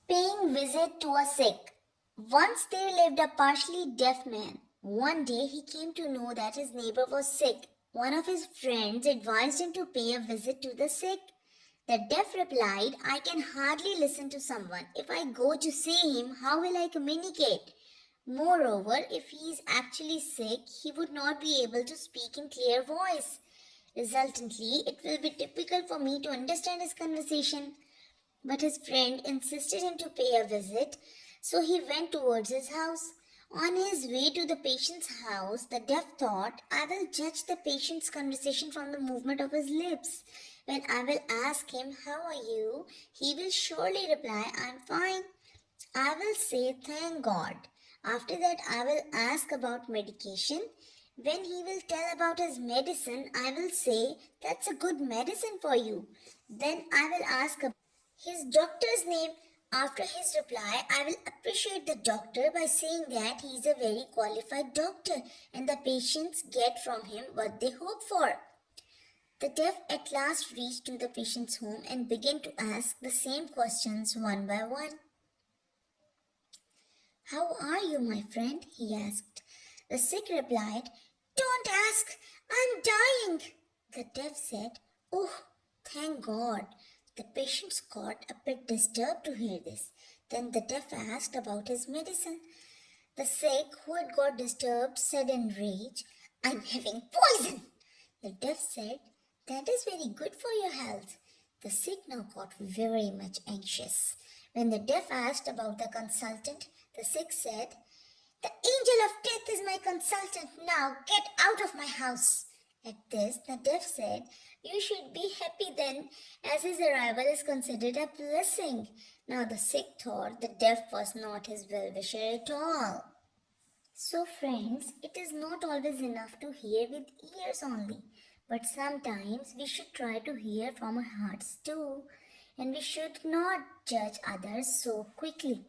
Paying visit to a sick. Once there lived a partially deaf man. One day he came to know that his neighbor was sick. One of his friends advised him to pay a visit to the sick. The deaf replied, I can hardly listen to someone. If I go to see him, how will I communicate? Moreover, if he is actually sick, he would not be able to speak in clear voice. Resultantly, it will be difficult for me to understand his conversation. But his friend insisted him to pay a visit, so he went towards his house. On his way to the patient's house, the deaf thought, I will judge the patient's conversation from the movement of his lips. When I will ask him, How are you? He will surely reply, I'm fine. I will say, Thank God. After that, I will ask about medication. When he will tell about his medicine, I will say, That's a good medicine for you. Then I will ask about his doctor's name. After his reply, I will appreciate the doctor by saying that he is a very qualified doctor and the patients get from him what they hope for. The deaf at last reached to the patient's home and began to ask the same questions one by one. How are you, my friend? He asked. The sick replied, Don't ask, I'm dying. The deaf said, Oh, thank God. The patient got a bit disturbed to hear this. Then the deaf asked about his medicine. The sick, who had got disturbed, said in rage, I'm having poison. The deaf said, That is very good for your health. The sick now got very much anxious. When the deaf asked about the consultant, the sick said, The angel of death is my consultant. Now get out of my house. At this, the deaf said, You should be happy then, as his arrival is considered a blessing. Now the sick thought the deaf was not his well-wisher at all. So, friends, it is not always enough to hear with ears only, but sometimes we should try to hear from our hearts too, and we should not judge others so quickly.